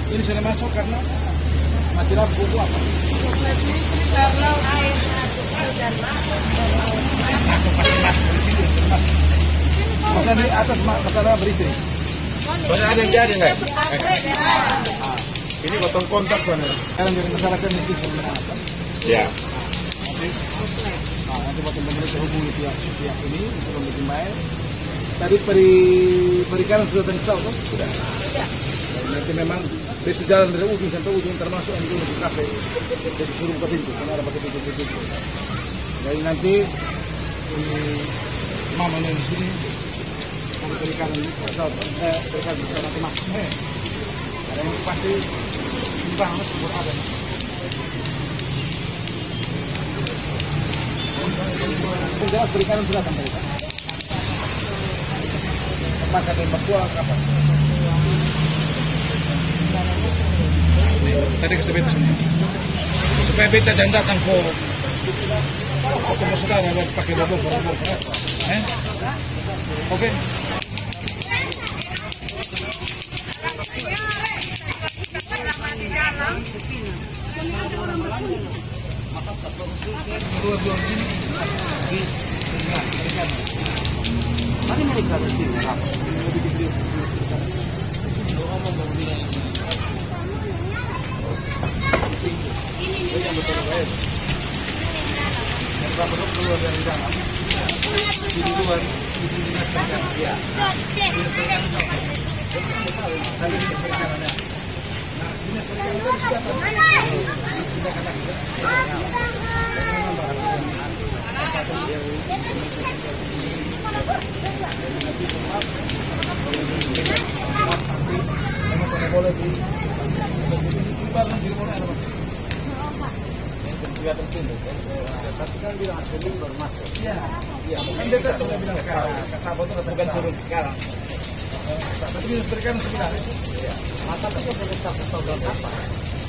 Ini sudah masuk karena mati lampu itu apa? Karena air dan masuk. Masa di atas masalah beristri. Soalnya ada yang jadi nggak? Ini potong kontak soalnya. Sekarang jadi masyarakat di sini sebenarnya. Ya. Nanti potong pemerintah hubungi pihak ini untuk membuat main. Tadi perikanan sudah terinstall kan? Sudah. Nanti memang besok jalan dari ujung sampai ujung termasuk yang di kafe. Jadi suruh buka pintu, karena ada pakai pintu. Jadi nanti mamanya di sini perikanan nanti masuk. Ada yang pasti simpang sebut ada. Jelas perikanan sudah sampai kita. Apakah ada yang berkuah kapan? Tadi ke beta semua. Supaya beta jangan datang ke saudara pakai bobok. Oke. Dua-dua sini. Mari mereka di sini. Keluar dari dalam di luar ya. Tapi kan bilang sebelum baru masuk. Iya. Kan dia kan sudah bilang sekarang. Kata Abang itu bukan suruh sekarang. Tapi dia berikan sebenarnya. Iya. Mata itu sudah tak tahu apa.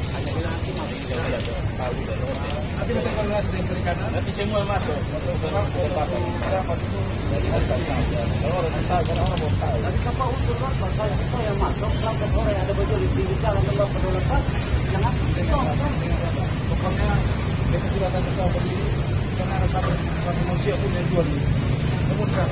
Hanya bilang nanti masuk. Tahu. Nanti kita koordinasi dengan perikanan. Nanti semua masuk. Berapa itu? Jadi harus tahu. Kalau orang tahu, kan orang mau tahu. Tapi kapal usul kan banyak kita yang masuk. Berapa orang yang ada baju di pinggir jalan lembab pada lepas. Jangan pokoknya kita sudah tak tahu berdiri karena ada satu manusia pun yang jual ini. Kemudian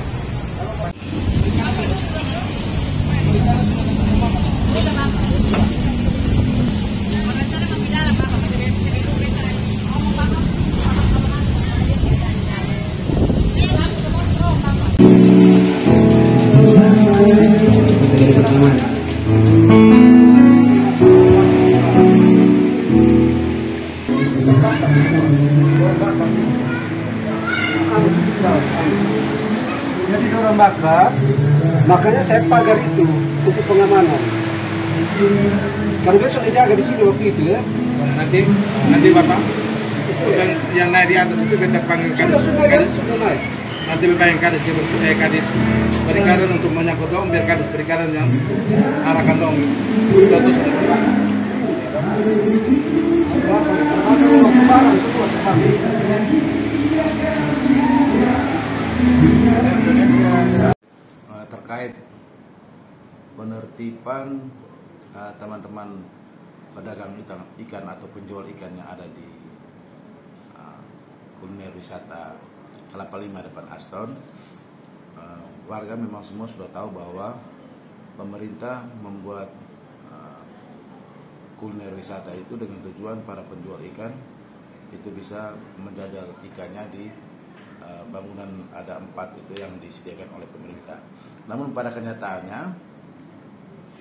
jadi orang makanya saya pagar itu untuk pengamanan. Karena dia sudah jaga di sini waktu itu ya. Nanti Bapak yang naik di atas itu kita panggil kadis. Sudah naik. Nanti kita yang kadis kadis perikanan untuk menyangkut dong, biar kadis perikanan yang arahkan dong. Contoh terkait penertiban teman-teman pedagang ikan atau penjual ikan yang ada di kuliner wisata Kelapa Lima depan Aston. Warga memang semua sudah tahu bahwa pemerintah membuat kuliner wisata itu dengan tujuan para penjual ikan itu bisa menjajal ikannya di bangunan ada 4 itu yang disediakan oleh pemerintah. Namun pada kenyataannya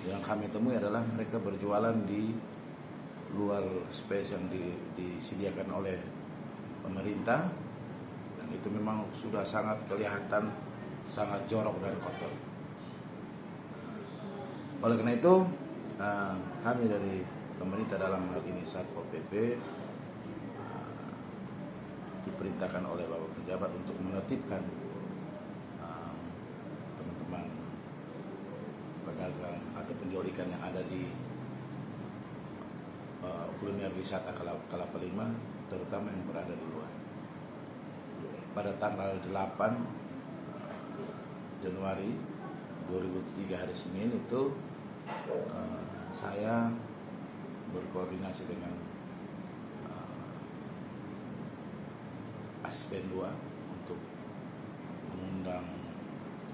yang kami temui adalah mereka berjualan di luar space yang disediakan oleh pemerintah, dan itu memang sudah sangat kelihatan sangat jorok dan kotor. Oleh karena itu kami dari pemerintah dalam hal ini Satpol PP diperintahkan oleh Bapak Pejabat untuk menertibkan teman-teman pedagang atau penjual ikan yang ada di kuliner wisata Kelapa Lima, terutama yang berada di luar. Pada tanggal 8 Januari 2003 hari Senin itu saya berkoordinasi dengan asisten 2 untuk mengundang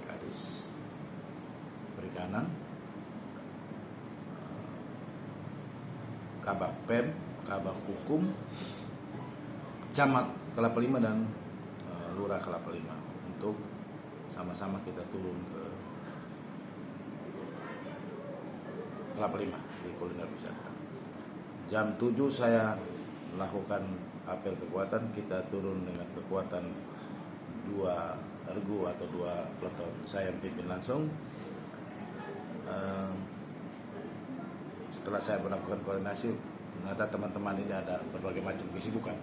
Kadis Perikanan, Kabak PEM, Kabak Hukum, Camat Kelapa Lima dan Lurah Kelapa Lima untuk sama-sama kita turun ke Kelapa Lima di kuliner wisata. Jam 7 saya melakukan apel kekuatan, kita turun dengan kekuatan 2 regu atau 2 peleton. Saya yang pimpin langsung. Setelah saya melakukan koordinasi, ternyata teman-teman ini ada berbagai macam kesibukan.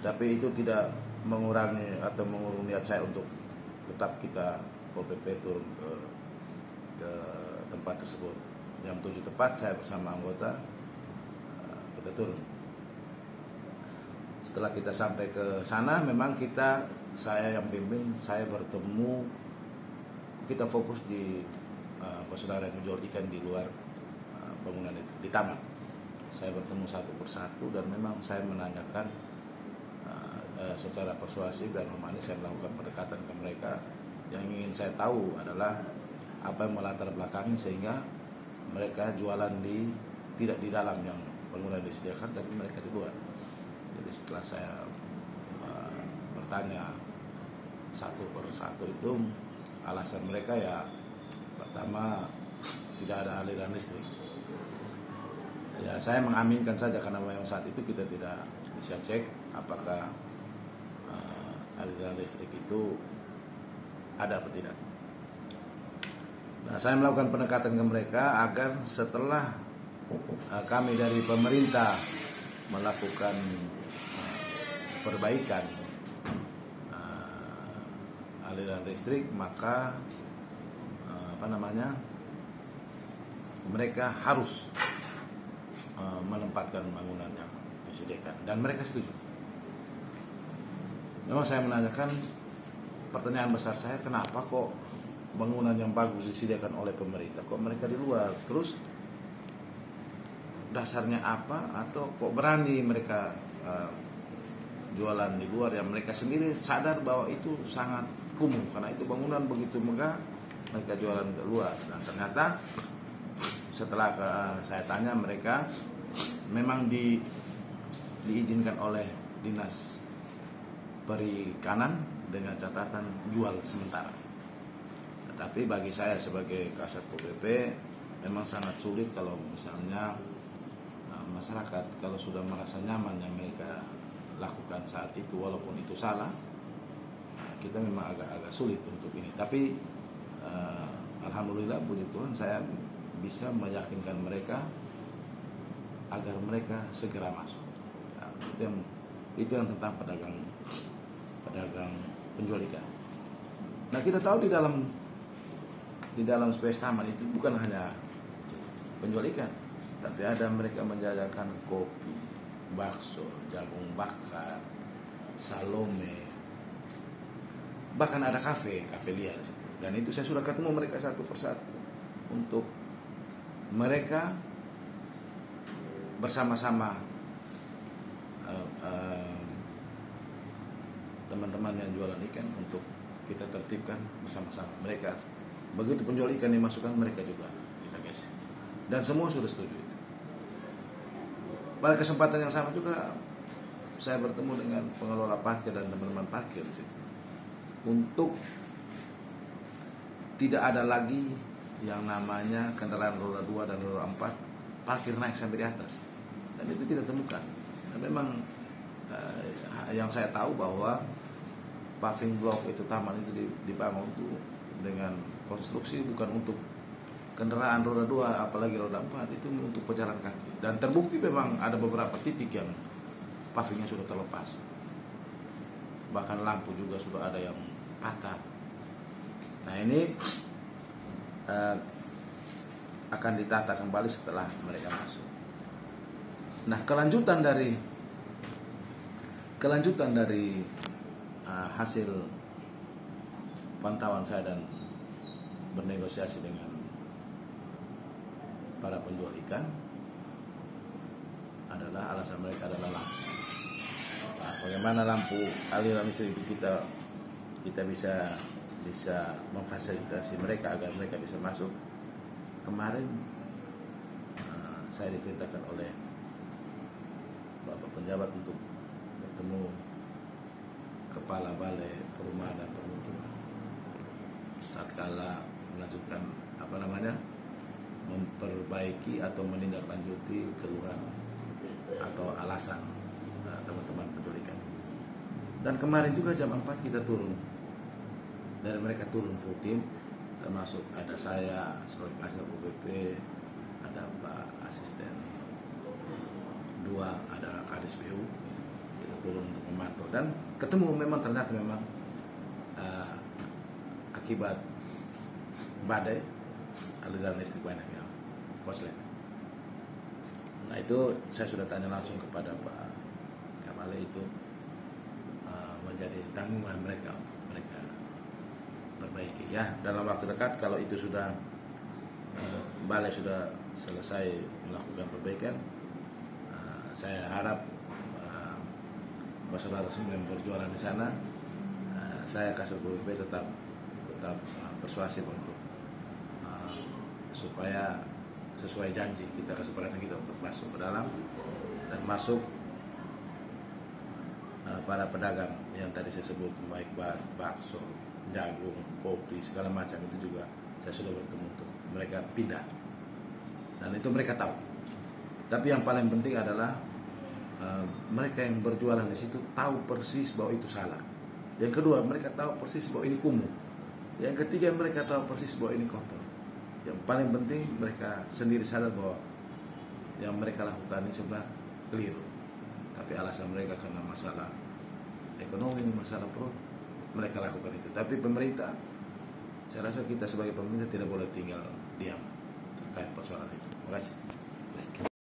Tapi itu tidak mengurangi atau mengurung niat saya untuk tetap kita Pol PP turun ke tempat tersebut. Jam 7 tepat saya bersama anggota kita turun. Setelah kita sampai ke sana, memang saya yang pimpin, saya bertemu, kita fokus di saudara yang menjual ikan di luar bangunan itu, di taman. Saya bertemu satu persatu dan memang saya menanyakan secara persuasif dan humanis, saya melakukan pendekatan ke mereka. Yang ingin saya tahu adalah apa yang melatar belakangi sehingga mereka jualan tidak di dalam yang bangunan disediakan, tapi mereka di luar. Jadi setelah saya bertanya satu persatu itu, alasan mereka ya pertama tidak ada aliran listrik. Ya saya mengaminkan saja karena memang saat itu kita tidak bisa cek apakah aliran listrik itu ada atau tidak. Nah, saya melakukan pendekatan ke mereka agar setelah kami dari pemerintah melakukan perbaikan aliran listrik, maka mereka harus menempatkan bangunan yang disediakan, dan mereka setuju. Memang saya menanyakan, pertanyaan besar saya, kenapa kok bangunan yang bagus disediakan oleh pemerintah, kok mereka di luar? Terus dasarnya apa, atau kok berani mereka jualan di luar, yang mereka sendiri sadar bahwa itu sangat kumuh, karena itu bangunan begitu megah, mereka jualan ke luar. Nah ternyata setelah saya tanya, mereka memang diizinkan oleh Dinas Perikanan dengan catatan jual sementara. Tetapi bagi saya sebagai Kasat Pol PP memang sangat sulit kalau misalnya masyarakat kalau sudah merasa nyaman yang mereka lakukan saat itu, walaupun itu salah, kita memang agak sulit untuk ini. Tapi alhamdulillah, puji Tuhan, saya bisa meyakinkan mereka agar mereka segera masuk. Nah, itu yang tentang pedagang penjual ikan. Nah kita tahu di dalam space taman itu bukan hanya penjual ikan, tapi ada mereka menjajakan kopi, bakso, jagung bakar, salome, bahkan ada kafe liar di situ. Dan itu saya sudah ketemu mereka satu persatu untuk mereka bersama-sama teman-teman yang jualan ikan untuk kita tertibkan bersama-sama. Mereka begitu penjual ikan dimasukkan, mereka juga kita kasih, dan semua sudah setuju itu. Pada kesempatan yang sama juga saya bertemu dengan pengelola parkir dan teman-teman parkir di situ untuk tidak ada lagi yang namanya kendaraan roda 2 dan roda 4 parkir naik sampai di atas, dan itu tidak temukan. Dan memang yang saya tahu bahwa paving block itu, taman itu dibangun itu dengan konstruksi bukan untuk kendaraan roda 2 apalagi roda 4, itu untuk pejalan kaki. Dan terbukti memang ada beberapa titik yang pavingnya sudah terlepas, bahkan lampu juga sudah ada yang patah. Nah ini akan ditata kembali setelah mereka masuk. Nah kelanjutan dari hasil pantauan saya dan bernegosiasi dengan para penjual ikan, adalah alasan mereka adalah lampu. Nah, bagaimana lampu aliran listrik itu kita bisa memfasilitasi mereka agar mereka bisa masuk. Kemarin saya diperintahkan oleh Bapak penjabat untuk bertemu Kepala Balai Perumahan dan Permukiman tatkala melanjutkan memperbaiki atau menindaklanjuti keluhan atau alasan teman-teman penculikan. Dan kemarin juga jam 4 kita turun, dan mereka turun full team, termasuk ada saya sebagai kasih UBP, ada Pak Asisten 2, ada Kadis PU. Kita turun untuk memantau dan ketemu ternyata memang akibat badai aliran listrik banyak yang korslet. Nah itu saya sudah tanya langsung kepada Pak Kamale, itu menjadi tanggungan mereka untuk mereka perbaiki ya dalam waktu dekat. Kalau itu sudah balai sudah selesai melakukan perbaikan, saya harap saudara semua yang berjualan di sana, saya kasih BPP tetap persuasif untuk supaya sesuai janji kita, kesepakatan kita untuk masuk ke dalam dan masuk para pedagang yang tadi saya sebut, baik bakso, jagung, kopi, segala macam, itu juga saya sudah bertemu untuk mereka pindah, dan itu mereka tahu. Tapi yang paling penting adalah mereka yang berjualan di situ tahu persis bahwa itu salah. Yang kedua, mereka tahu persis bahwa ini kumuh. Yang ketiga, mereka tahu persis bahwa ini kotor. Yang paling penting, mereka sendiri sadar bahwa yang mereka lakukan ini sebenarnya keliru. Tapi alasan mereka karena masalah ekonomi, masalah perut, mereka lakukan itu. Tapi pemerintah, saya rasa kita sebagai pemerintah tidak boleh tinggal diam terkait persoalan itu. Terima kasih.